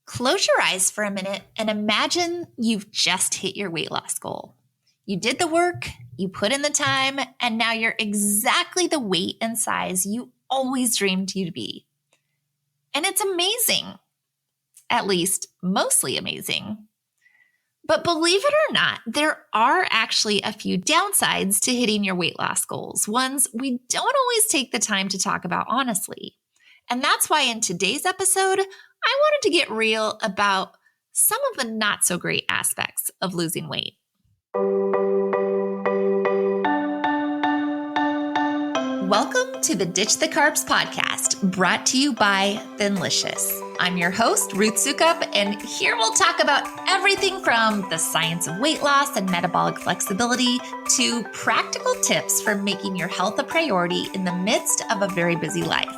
Close your eyes for a minute and imagine you've just hit your weight loss goal. You did the work, you put in the time, and now you're exactly the weight and size you always dreamed you'd be. And it's amazing, at least mostly amazing. But believe it or not, there are actually a few downsides to hitting your weight loss goals, ones we don't always take the time to talk about honestly. And that's why in today's episode, I wanted to get real about some of the not so great aspects of losing weight. Welcome to the Ditch the Carbs podcast, brought to you by Thinlicious. I'm your host, Ruth Soukup, and here we'll talk about everything from the science of weight loss and metabolic flexibility to practical tips for making your health a priority in the midst of a very busy life.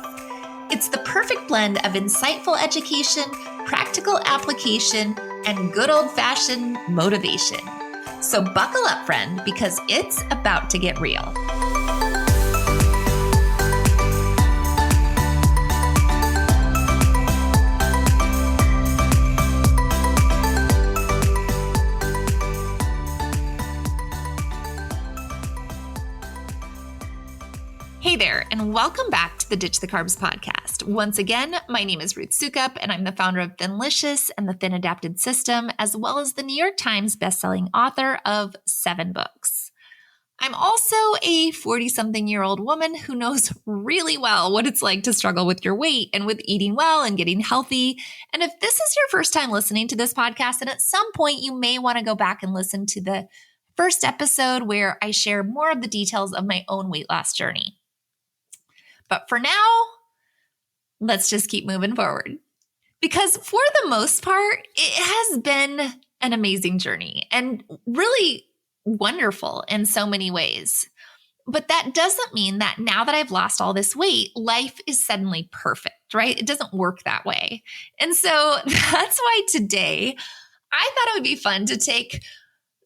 It's the perfect blend of insightful education, practical application, and good old-fashioned motivation. So buckle up, friend, because it's about to get real. Hey there, and welcome back to the Ditch the Carbs podcast. Once again, my name is Ruth Soukup, and I'm the founder of Thinlicious and the Thin Adapted System, as well as the New York Times bestselling author of 7 books. I'm also a 40-something-year-old woman who knows really well what it's like to struggle with your weight and with eating well and getting healthy. And if this is your first time listening to this podcast, then at some point you may want to go back and listen to the first episode where I share more of the details of my own weight loss journey. But for now, let's just keep moving forward. Because for the most part, it has been an amazing journey and really wonderful in so many ways. But that doesn't mean that now that I've lost all this weight, life is suddenly perfect, right? It doesn't work that way. And so that's why today I thought it would be fun to take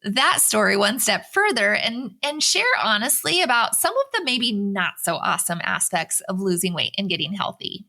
that story one step further and share honestly about some of the maybe not so awesome aspects of losing weight and getting healthy.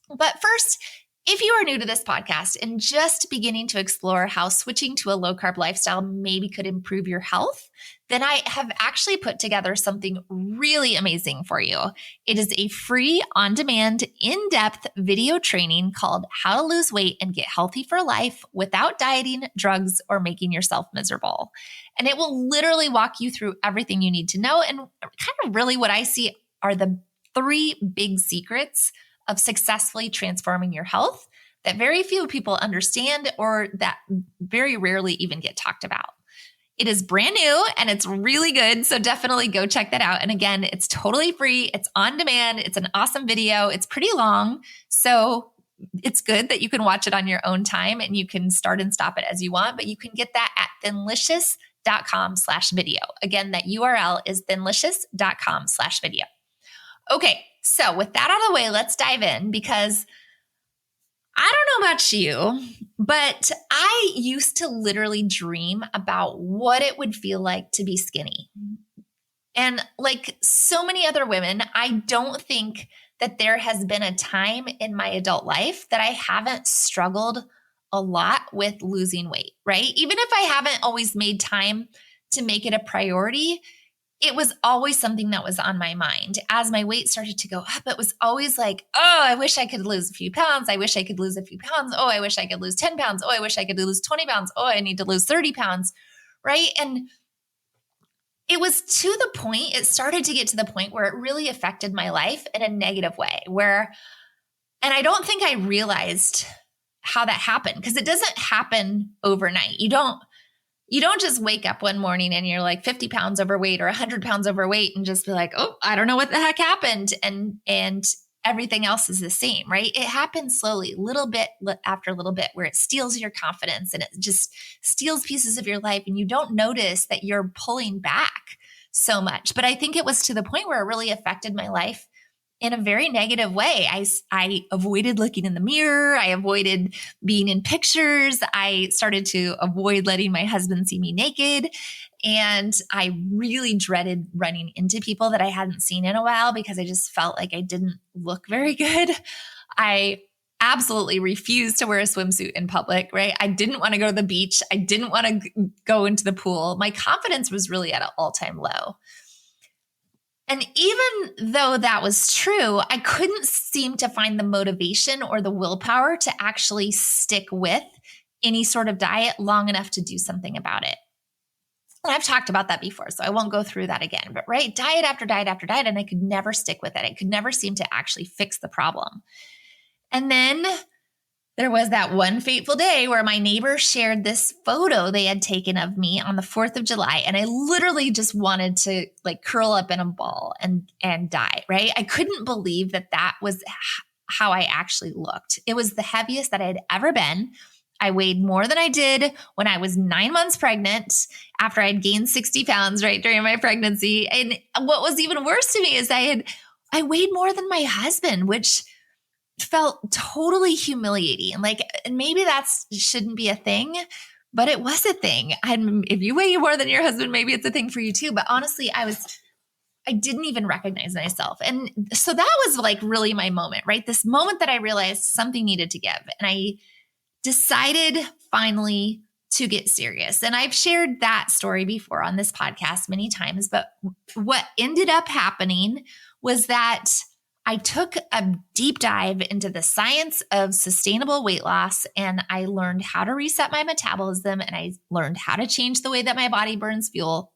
But first, if you are new to this podcast and just beginning to explore how switching to a low-carb lifestyle maybe could improve your health, then I have actually put together something really amazing for you. It is a free, on-demand, in-depth video training called How to Lose Weight and Get Healthy for Life Without Dieting, Drugs, or Making Yourself Miserable. And it will literally walk you through everything you need to know and kind of really what I see are the 3 big secrets of successfully transforming your health that very few people understand or that very rarely even get talked about. It is brand new and it's really good. So definitely go check that out. And again, it's totally free. It's on demand. It's an awesome video. It's pretty long. So it's good that you can watch it on your own time and you can start and stop it as you want, but you can get that at thinlicious.com/video. Again, that URL is thinlicious.com/video. Okay. So with that out of the way, let's dive in because I don't know about you, but I used to literally dream about what it would feel like to be skinny. And like so many other women, I don't think that there has been a time in my adult life that I haven't struggled a lot with losing weight, right? Even if I haven't always made time to make it a priority, it was always something that was on my mind. As my weight started to go up, it was always like, oh, I wish I could lose a few pounds. I wish I could lose a few pounds. Oh, I wish I could lose 10 pounds. Oh, I wish I could lose 20 pounds. Oh, I need to lose 30 pounds, right? And it was to the point, it started to get to the point where it really affected my life in a negative way and I don't think I realized how that happened because it doesn't happen overnight. You don't just wake up one morning and you're like 50 pounds overweight or 100 pounds overweight and just be like, oh, I don't know what the heck happened. And everything else is the same, right? It happens slowly, little bit after little bit, where it steals your confidence and it just steals pieces of your life. And you don't notice that you're pulling back so much. But I think it was to the point where it really affected my life in a very negative way. I avoided looking in the mirror. I avoided being in pictures. I started to avoid letting my husband see me naked. And I really dreaded running into people that I hadn't seen in a while because I just felt like I didn't look very good. I absolutely refused to wear a swimsuit in public, right? I didn't want to go to the beach. I didn't want to go into the pool. My confidence was really at an all-time low. And even though that was true, I couldn't seem to find the motivation or the willpower to actually stick with any sort of diet long enough to do something about it. And I've talked about that before, so I won't go through that again. But right, diet after diet after diet, and I could never stick with it. I could never seem to actually fix the problem. And then there was that one fateful day where my neighbor shared this photo they had taken of me on the 4th of July. And I literally just wanted to like curl up in a ball and die, right? I couldn't believe that was how I actually looked. It was the heaviest that I had ever been. I weighed more than I did when I was 9 months pregnant after I'd gained 60 pounds right during my pregnancy. And what was even worse to me is I weighed more than my husband, which felt totally humiliating. Like, and maybe shouldn't be a thing, but it was a thing. If you weigh more than your husband, maybe it's a thing for you too. But honestly, I didn't even recognize myself. And so that was like really my moment, right? This moment that I realized something needed to give. And I decided finally to get serious. And I've shared that story before on this podcast many times, but what ended up happening was that I took a deep dive into the science of sustainable weight loss, and I learned how to reset my metabolism, and I learned how to change the way that my body burns fuel.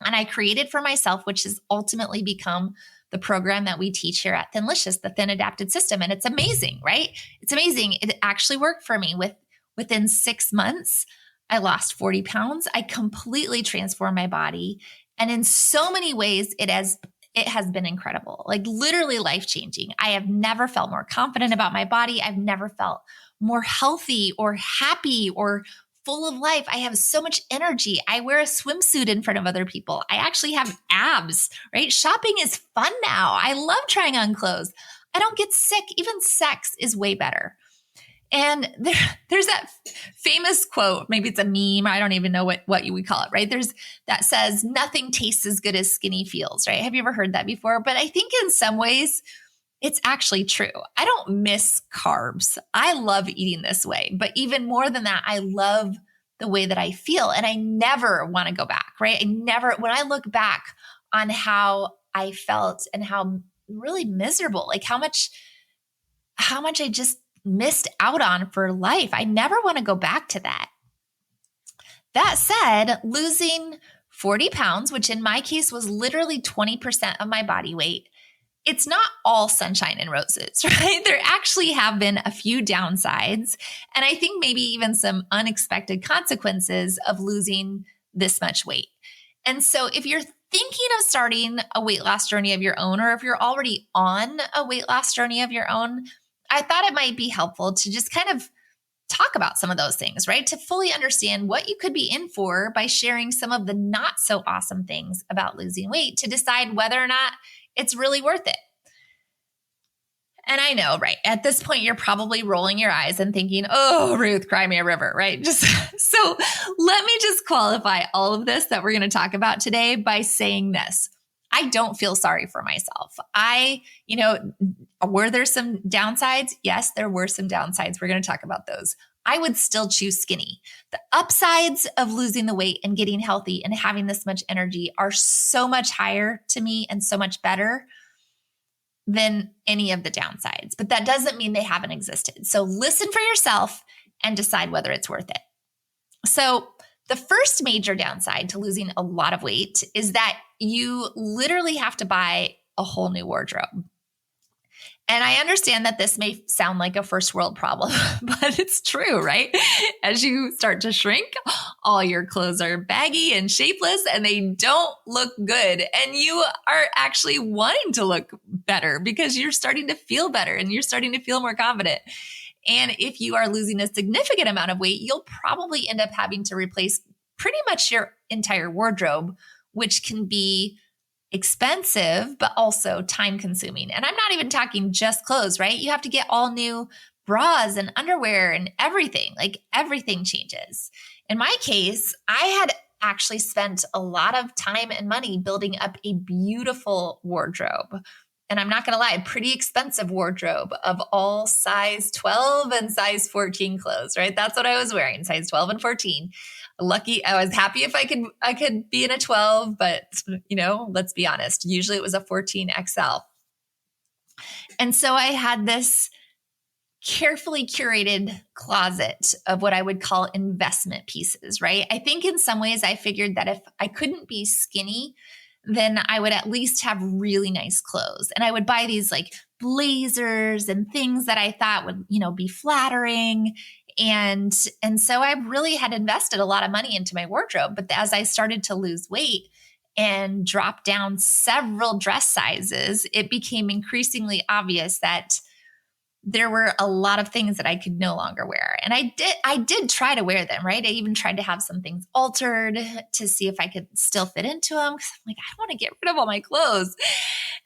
And I created for myself, which has ultimately become the program that we teach here at Thinlicious, the Thin Adapted System. And it's amazing, right? It's amazing. It actually worked for me. Within 6 months, I lost 40 pounds. I completely transformed my body. And in so many ways, it has been incredible, like literally life-changing. I have never felt more confident about my body. I've never felt more healthy or happy or full of life. I have so much energy. I wear a swimsuit in front of other people. I actually have abs, right? Shopping is fun now. I love trying on clothes. I don't get sick. Even sex is way better. And there's that famous quote, maybe it's a meme, I don't even know what you would call it, right? That says, nothing tastes as good as skinny feels, right? Have you ever heard that before? But I think in some ways, it's actually true. I don't miss carbs. I love eating this way. But even more than that, I love the way that I feel. And I never want to go back, right? When I look back on how I felt and how really miserable, like how much I just missed out on for life. I never want to go back to that. That said, losing 40 pounds, which in my case was literally 20% of my body weight, it's not all sunshine and roses, right? There actually have been a few downsides, and I think maybe even some unexpected consequences of losing this much weight. And so if you're thinking of starting a weight loss journey of your own, or if you're already on a weight loss journey of your own, I thought it might be helpful to just kind of talk about some of those things, right? To fully understand what you could be in for by sharing some of the not so awesome things about losing weight to decide whether or not it's really worth it. And I know, right? At this point, you're probably rolling your eyes and thinking, oh, Ruth, cry me a river, right? So let me just qualify all of this that we're going to talk about today by saying this. I don't feel sorry for myself. Were there some downsides? Yes, there were some downsides. We're going to talk about those. I would still choose skinny. The upsides of losing the weight and getting healthy and having this much energy are so much higher to me and so much better than any of the downsides. But that doesn't mean they haven't existed. So listen for yourself and decide whether it's worth it. So the first major downside to losing a lot of weight is that you literally have to buy a whole new wardrobe. And I understand that this may sound like a first world problem, but it's true, right? As you start to shrink, all your clothes are baggy and shapeless and they don't look good. And you are actually wanting to look better because you're starting to feel better and you're starting to feel more confident. And if you are losing a significant amount of weight, you'll probably end up having to replace pretty much your entire wardrobe, which can be expensive, but also time consuming. And I'm not even talking just clothes, right? You have to get all new bras and underwear and everything, like everything changes. In my case, I had actually spent a lot of time and money building up a beautiful wardrobe. and I'm not going to lie, a pretty expensive wardrobe of all size 12 and size 14 clothes, right? That's what I was wearing, size 12 and 14. Lucky, I was happy if I could be in a 12, but let's be honest, usually it was a 14 XL. And so I had this carefully curated closet of what I would call investment pieces, right? I think in some ways I figured that if I couldn't be skinny, then I would at least have really nice clothes. And I would buy these like blazers and things that I thought would, be flattering. And so I really had invested a lot of money into my wardrobe. But as I started to lose weight and drop down several dress sizes, it became increasingly obvious that there were a lot of things that I could no longer wear. And I did try to wear them, right? I even tried to have some things altered to see if I could still fit into them. Cause I'm like, I want to get rid of all my clothes.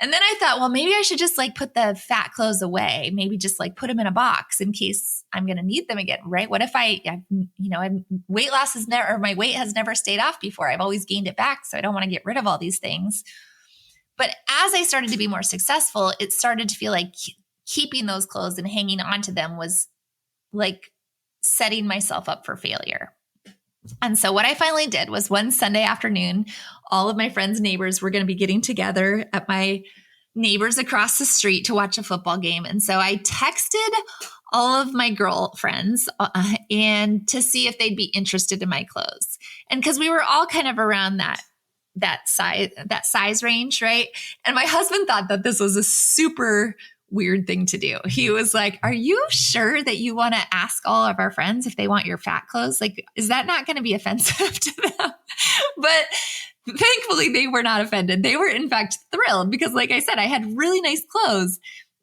And then I thought, well, maybe I should just like put the fat clothes away. Maybe just like put them in a box in case I'm going to need them again, right? What if weight loss has never, or my weight has never stayed off before. I've always gained it back. So I don't want to get rid of all these things. But as I started to be more successful, it started to feel like keeping those clothes and hanging on to them was like setting myself up for failure. And so what I finally did was one Sunday afternoon, all of my friends' neighbors were going to be getting together at my neighbors across the street to watch a football game. And so I texted all of my girlfriends and to see if they'd be interested in my clothes. And because we were all kind of around that size range, right? And my husband thought that this was a super weird thing to do. He was like, are you sure that you want to ask all of our friends if they want your fat clothes? Like, is that not going to be offensive to them? But thankfully they were not offended. They were in fact thrilled because like I said, I had really nice clothes.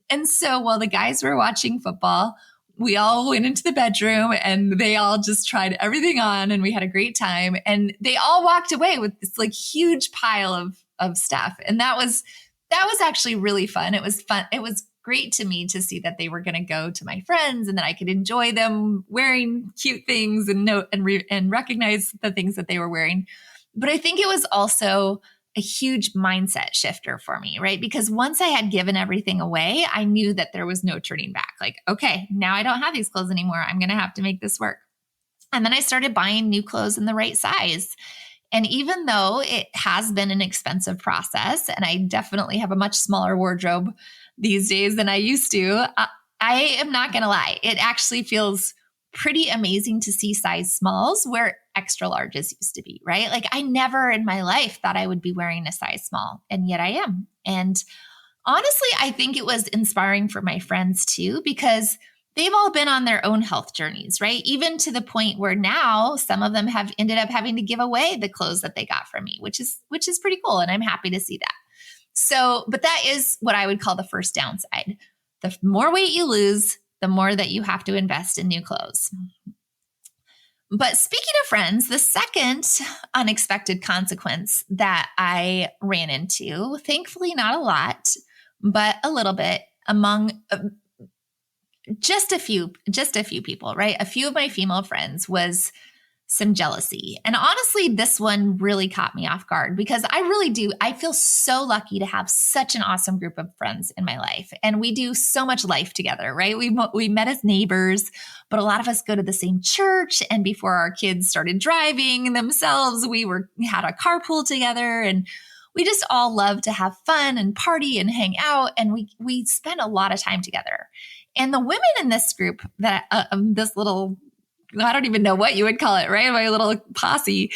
And so while the guys were watching football, we all went into the bedroom and they all just tried everything on and we had a great time. And they all walked away with this like huge pile of stuff. And that was actually really fun. It was fun. It was great to me to see that they were going to go to my friends and that I could enjoy them wearing cute things and recognize the things that they were wearing. But I think it was also a huge mindset shifter for me, right? Because once I had given everything away, I knew that there was no turning back. Like, okay, now I don't have these clothes anymore. I'm going to have to make this work. And then I started buying new clothes in the right size. And even though it has been an expensive process, and I definitely have a much smaller wardrobe these days than I used to, I am not going to lie. It actually feels pretty amazing to see size smalls where extra larges used to be, right? Like I never in my life thought I would be wearing a size small, and yet I am. And honestly, I think it was inspiring for my friends too, because they've all been on their own health journeys, right? Even to the point where now some of them have ended up having to give away the clothes that they got from me, which is pretty cool. And I'm happy to see that. So, but that is what I would call the first downside. The more weight you lose, the more that you have to invest in new clothes. But speaking of friends, the second unexpected consequence that I ran into, thankfully not a lot, but a little bit among just a few people, right? A few of my female friends was some jealousy. And honestly, this one really caught me off guard because I feel so lucky to have such an awesome group of friends in my life. And we do so much life together, right? We met as neighbors, but a lot of us go to the same church. And before our kids started driving themselves, we had a carpool together, and we just all love to have fun and party and hang out. And we spend a lot of time together. And the women in this group that this little, I don't even know what you would call it, right? My little posse.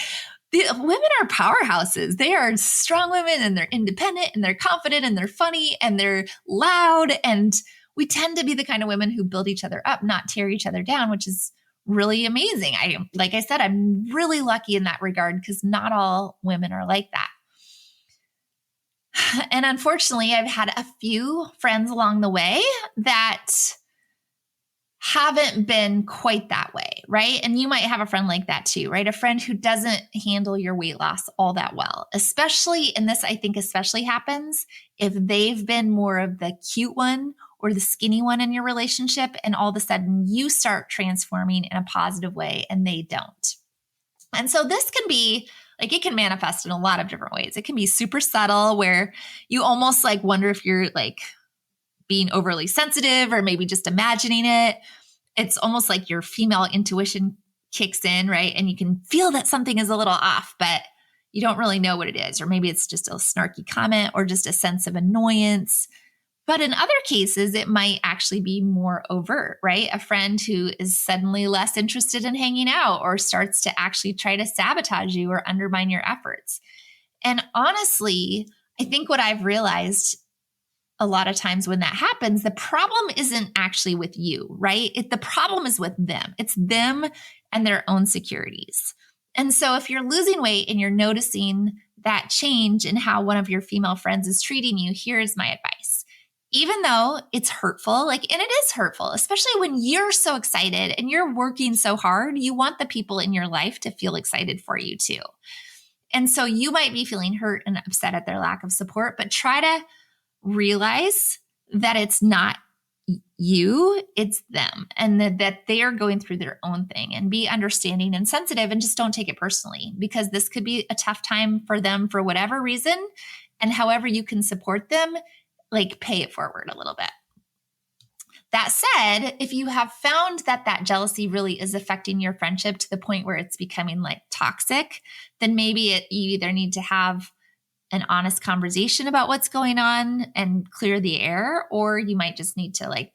The women are powerhouses. They are strong women, and they're independent, and they're confident, and they're funny, and they're loud. And we tend to be the kind of women who build each other up, not tear each other down, which is really amazing. Like I said, I'm really lucky in that regard because not all women are like that. And unfortunately, I've had a few friends along the way that haven't been quite that way, right? And you might have a friend like that too, right? A friend who doesn't handle your weight loss all that well, especially, and this I think especially happens if they've been more of the cute one or the skinny one in your relationship, and all of a sudden you start transforming in a positive way and they don't. And so this can be Like it can manifest in a lot of different ways. It can be super subtle where you almost like wonder if you're like being overly sensitive or maybe just imagining it. It's almost like your female intuition kicks in, right? And you can feel that something is a little off, but you don't really know what it is. Or maybe it's just a snarky comment or just a sense of annoyance. But in other cases, it might actually be more overt, right? A friend who is suddenly less interested in hanging out or starts to actually try to sabotage you or undermine your efforts. And honestly, I think what I've realized a lot of times when that happens, the problem isn't actually with you, right? The problem is with them. It's them and their own securities. And so if you're losing weight and you're noticing that change in how one of your female friends is treating you, here's my advice. Even though it's hurtful, and it is hurtful, especially when you're so excited and you're working so hard, you want the people in your life to feel excited for you too. And so you might be feeling hurt and upset at their lack of support, but try to realize that it's not you, it's them, and that they are going through their own thing, and be understanding and sensitive, and just don't take it personally, because this could be a tough time for them for whatever reason. And however you can support them, pay it forward a little bit. That said, if you have found that jealousy really is affecting your friendship to the point where it's becoming toxic, then maybe you either need to have an honest conversation about what's going on and clear the air, or you might just need to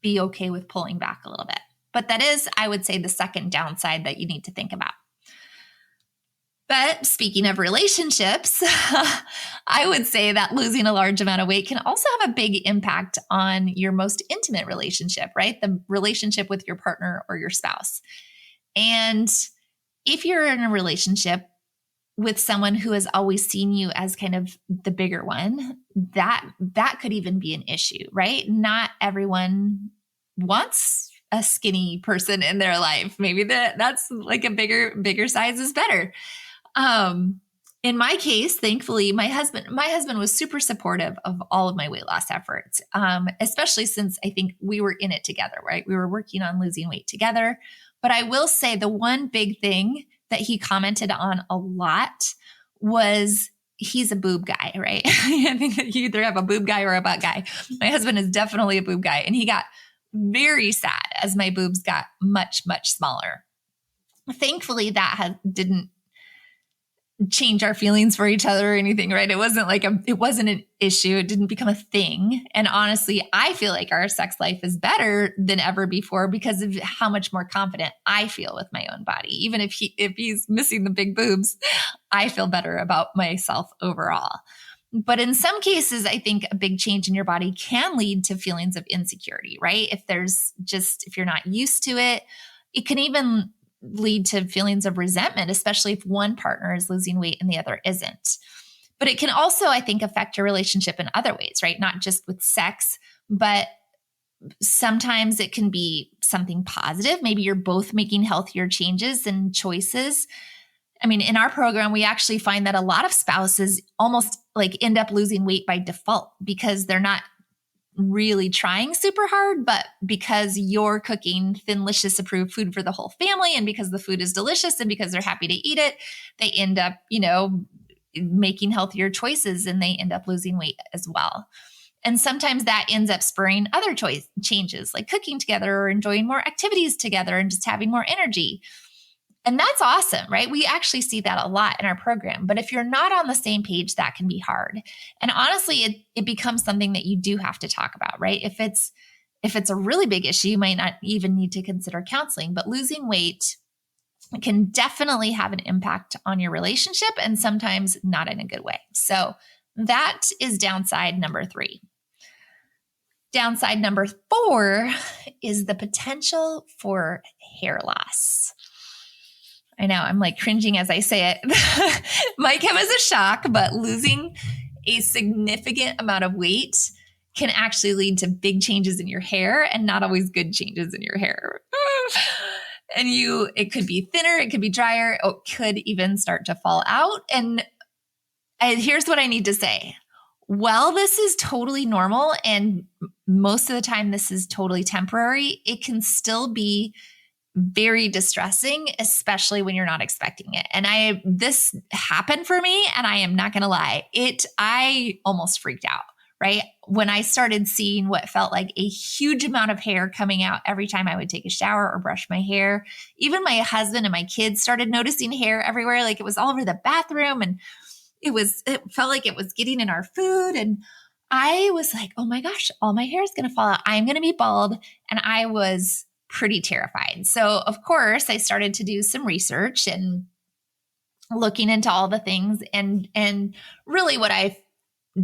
be okay with pulling back a little bit. But that is, I would say, the second downside that you need to think about. But speaking of relationships, I would say that losing a large amount of weight can also have a big impact on your most intimate relationship, right? The relationship with your partner or your spouse. And if you're in a relationship with someone who has always seen you as kind of the bigger one, that could even be an issue, right? Not everyone wants a skinny person in their life. Maybe that's a bigger size is better. In my case, thankfully, my husband was super supportive of all of my weight loss efforts, especially since I think we were in it together, right? We were working on losing weight together. But I will say the one big thing that he commented on a lot was he's a boob guy, right? I think that you either have a boob guy or a butt guy. My husband is definitely a boob guy, and he got very sad as my boobs got much, much smaller. Thankfully, that didn't change our feelings for each other or anything, right? It wasn't it wasn't an issue. It didn't become a thing. And honestly, I feel like our sex life is better than ever before because of how much more confident I feel with my own body. Even if he's missing the big boobs, I feel better about myself overall. But in some cases, I think a big change in your body can lead to feelings of insecurity, right? If you're not used to it, it can even lead to feelings of resentment, especially if one partner is losing weight and the other isn't. But it can also, I think, affect your relationship in other ways, right? Not just with sex, but sometimes it can be something positive. Maybe you're both making healthier changes and choices. I mean, in our program, we actually find that a lot of spouses almost end up losing weight by default because they're not really trying super hard, but because you're cooking Thinlicious approved food for the whole family, and because the food is delicious and because they're happy to eat it, they end up, making healthier choices, and they end up losing weight as well. And sometimes that ends up spurring other changes, like cooking together or enjoying more activities together and just having more energy. And that's awesome, right? We actually see that a lot in our program. But if you're not on the same page, that can be hard. And honestly, it becomes something that you do have to talk about, right? If it's a really big issue, you might not even need to consider counseling. But losing weight can definitely have an impact on your relationship, and sometimes not in a good way. So that is downside number 3. Downside number 4 is the potential for hair loss. I know I'm cringing as I say it. Might come as a shock, but losing a significant amount of weight can actually lead to big changes in your hair, and not always good changes in your hair. And it could be thinner, it could be drier, it could even start to fall out. And here's what I need to say. While this is totally normal, and most of the time this is totally temporary, it can still be very distressing, especially when you're not expecting it. And this happened for me, and I am not going to lie, I almost freaked out, right? When I started seeing what felt like a huge amount of hair coming out every time I would take a shower or brush my hair. Even my husband and my kids started noticing hair everywhere. Like it was all over the bathroom, and it felt like it was getting in our food. And I was like, oh my gosh, all my hair is going to fall out. I'm going to be bald. And I was pretty terrified. So of course I started to do some research and looking into all the things. And really what I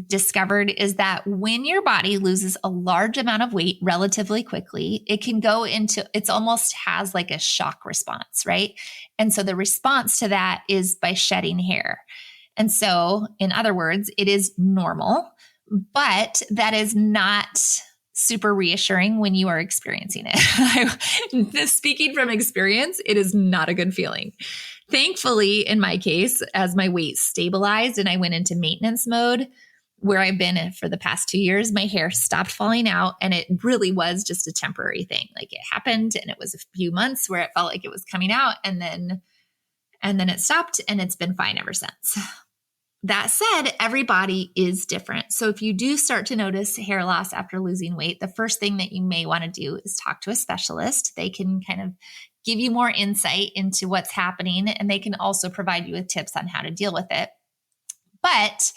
discovered is that when your body loses a large amount of weight relatively quickly, it can go into, it's almost has like a shock response, right? And so the response to that is by shedding hair. And so in other words, it is normal, but that is not super reassuring when you are experiencing it. Speaking from experience, it is not a good feeling. Thankfully, in my case, as my weight stabilized and I went into maintenance mode, where I've been for the past 2 years, my hair stopped falling out, and it really was just a temporary thing. Like it happened and it was a few months where it felt like it was coming out, and then it stopped, and it's been fine ever since. That said, every body is different. So if you do start to notice hair loss after losing weight, the first thing that you may want to do is talk to a specialist. They can kind of give you more insight into what's happening, and they can also provide you with tips on how to deal with it. But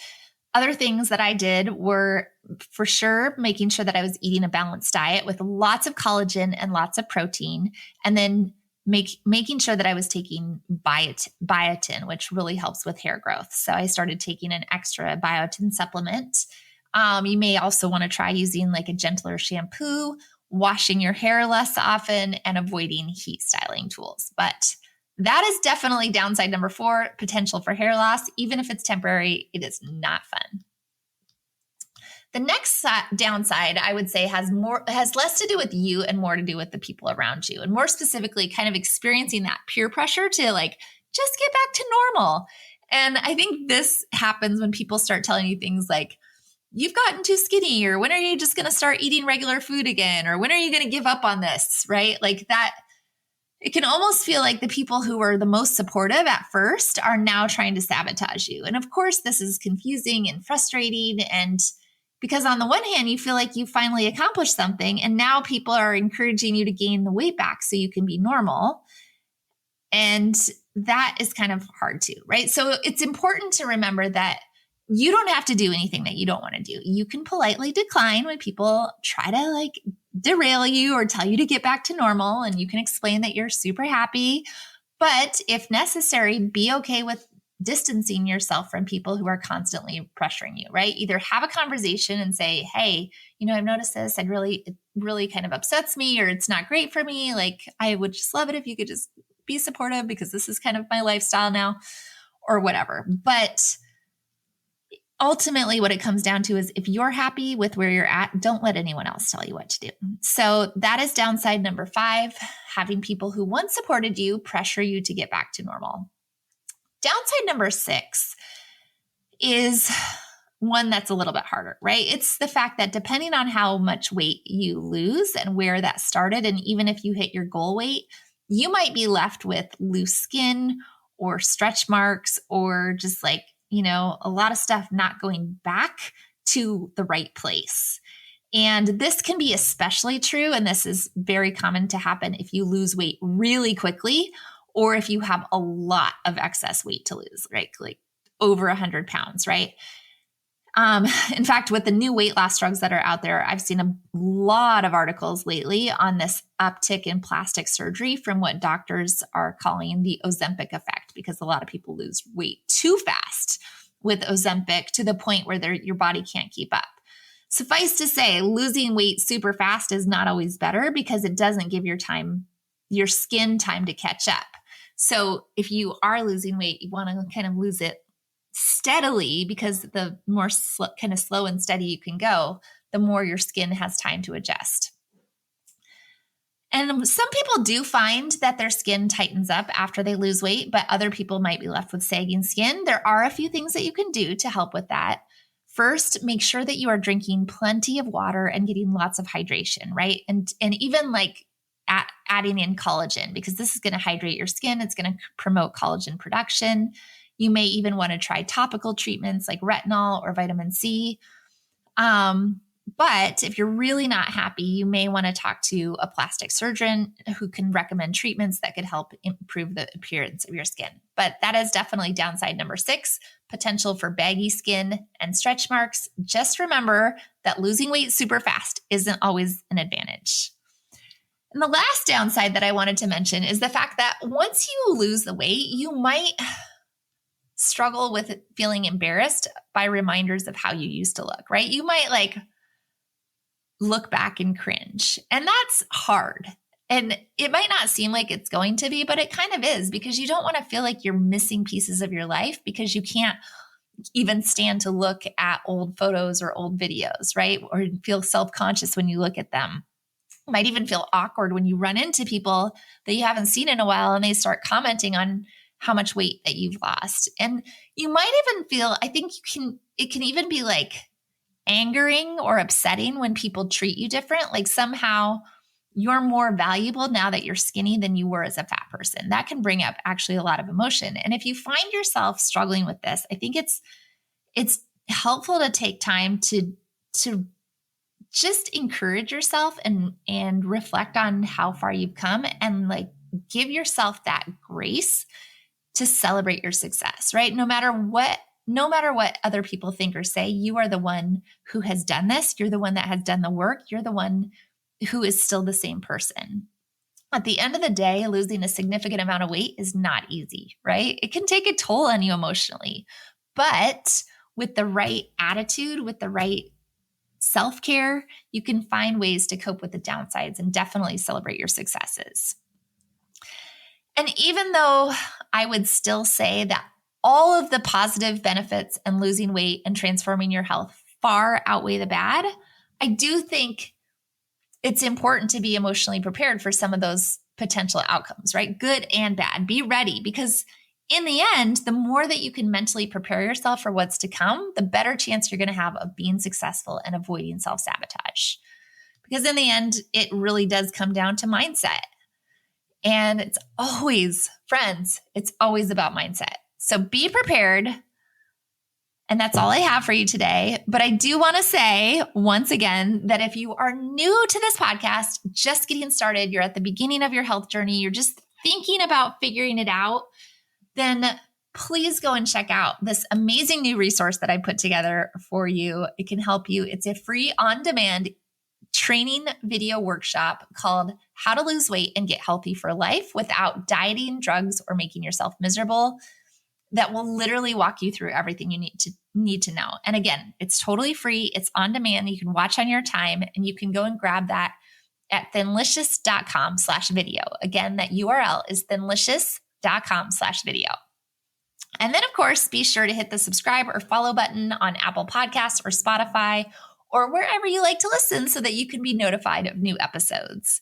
other things that I did were for sure making sure that I was eating a balanced diet with lots of collagen and lots of protein, and then making sure that I was taking biotin, which really helps with hair growth. So I started taking an extra biotin supplement. You may also want to try using like a gentler shampoo, washing your hair less often, and avoiding heat styling tools. But that is definitely downside number 4, potential for hair loss. Even if it's temporary, it is not fun. The next downside, I would say, has less to do with you and more to do with the people around you. And more specifically, kind of experiencing that peer pressure to like, just get back to normal. And I think this happens when people start telling you things like, you've gotten too skinny, or when are you just going to start eating regular food again? Or when are you going to give up on this? Right? Like that. It can almost feel like the people who were the most supportive at first are now trying to sabotage you. And of course, this is confusing and frustrating. And because on the one hand, you feel like you finally accomplished something, and now people are encouraging you to gain the weight back so you can be normal. And that is kind of hard too, right? So it's important to remember that you don't have to do anything that you don't want to do. You can politely decline when people try to like derail you or tell you to get back to normal, and you can explain that you're super happy. But if necessary, be okay with distancing yourself from people who are constantly pressuring you, right? Either have a conversation and say, hey, I've noticed this. It really kind of upsets me, or it's not great for me. Like, I would just love it if you could just be supportive, because this is kind of my lifestyle now, or whatever. But ultimately, what it comes down to is if you're happy with where you're at, don't let anyone else tell you what to do. So that is downside number 5, having people who once supported you pressure you to get back to normal. Downside number 6 is one that's a little bit harder, right? It's the fact that depending on how much weight you lose and where that started, and even if you hit your goal weight, you might be left with loose skin or stretch marks, or just like, a lot of stuff not going back to the right place. And this can be especially true, and this is very common to happen if you lose weight really quickly, or if you have a lot of excess weight to lose, right? Like over 100 pounds, right? In fact, with the new weight loss drugs that are out there, I've seen a lot of articles lately on this uptick in plastic surgery from what doctors are calling the Ozempic effect, because a lot of people lose weight too fast with Ozempic to the point where your body can't keep up. Suffice to say, losing weight super fast is not always better, because it doesn't give your skin time to catch up. So if you are losing weight, you want to kind of lose it steadily, because the more kind of slow and steady you can go, the more your skin has time to adjust. And some people do find that their skin tightens up after they lose weight, but other people might be left with sagging skin. There are a few things that you can do to help with that. First, make sure that you are drinking plenty of water and getting lots of hydration, right? And even like adding in collagen because this is going to hydrate your skin. It's going to promote collagen production. You may even want to try topical treatments like retinol or vitamin C. But if you're really not happy, you may want to talk to a plastic surgeon who can recommend treatments that could help improve the appearance of your skin. But that is definitely downside number 6, potential for baggy skin and stretch marks. Just remember that losing weight super fast isn't always an advantage. And the last downside that I wanted to mention is the fact that once you lose the weight, you might struggle with feeling embarrassed by reminders of how you used to look, right? You might look back and cringe, and that's hard. And it might not seem like it's going to be, but it kind of is, because you don't want to feel like you're missing pieces of your life because you can't even stand to look at old photos or old videos, right? Or feel self-conscious when you look at them. You might even feel awkward when you run into people that you haven't seen in a while and they start commenting on how much weight that you've lost. And you might even feel, I think it can even be angering or upsetting when people treat you different. Like somehow you're more valuable now that you're skinny than you were as a fat person. That can bring up actually a lot of emotion. And if you find yourself struggling with this, I think it's helpful to take time to just encourage yourself and reflect on how far you've come and give yourself that grace to celebrate your success, right? No matter what other people think or say, you are the one who has done this. You're the one that has done the work. You're the one who is still the same person. At the end of the day, losing a significant amount of weight is not easy, right? It can take a toll on you emotionally, but with the right attitude, with the right self-care, you can find ways to cope with the downsides and definitely celebrate your successes. And even though I would still say that all of the positive benefits and losing weight and transforming your health far outweigh the bad, I do think it's important to be emotionally prepared for some of those potential outcomes, right? Good and bad. Be ready, because in the end, the more that you can mentally prepare yourself for what's to come, the better chance you're going to have of being successful and avoiding self-sabotage. Because in the end, it really does come down to mindset. And it's always, friends, it's always about mindset. So be prepared. And that's all I have for you today. But I do want to say once again that if you are new to this podcast, just getting started, you're at the beginning of your health journey, you're just thinking about figuring it out, then please go and check out this amazing new resource that I put together for you. It can help you. It's a free on-demand training video workshop called How to Lose Weight and Get Healthy for Life Without Dieting, Drugs, or Making Yourself Miserable, that will literally walk you through everything you need to know. And again, it's totally free. It's on demand. You can watch on your time, and you can go and grab that at thinlicious.com/video. Again, that URL is thinlicious.com/video. And then, of course, be sure to hit the subscribe or follow button on Apple Podcasts or Spotify or wherever you like to listen so that you can be notified of new episodes.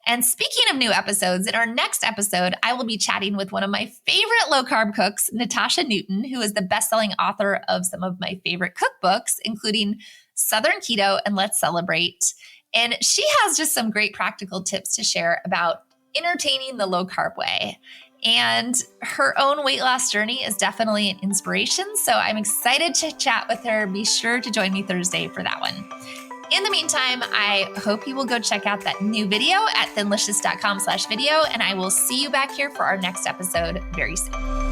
And speaking of new episodes, in our next episode, I will be chatting with one of my favorite low-carb cooks, Natasha Newton, who is the best-selling author of some of my favorite cookbooks, including Southern Keto and Let's Celebrate. And she has just some great practical tips to share about entertaining the low-carb way. And her own weight loss journey is definitely an inspiration. So I'm excited to chat with her. Be sure to join me Thursday for that one. In the meantime, I hope you will go check out that new video at thinlicious.com/video, and I will see you back here for our next episode very soon.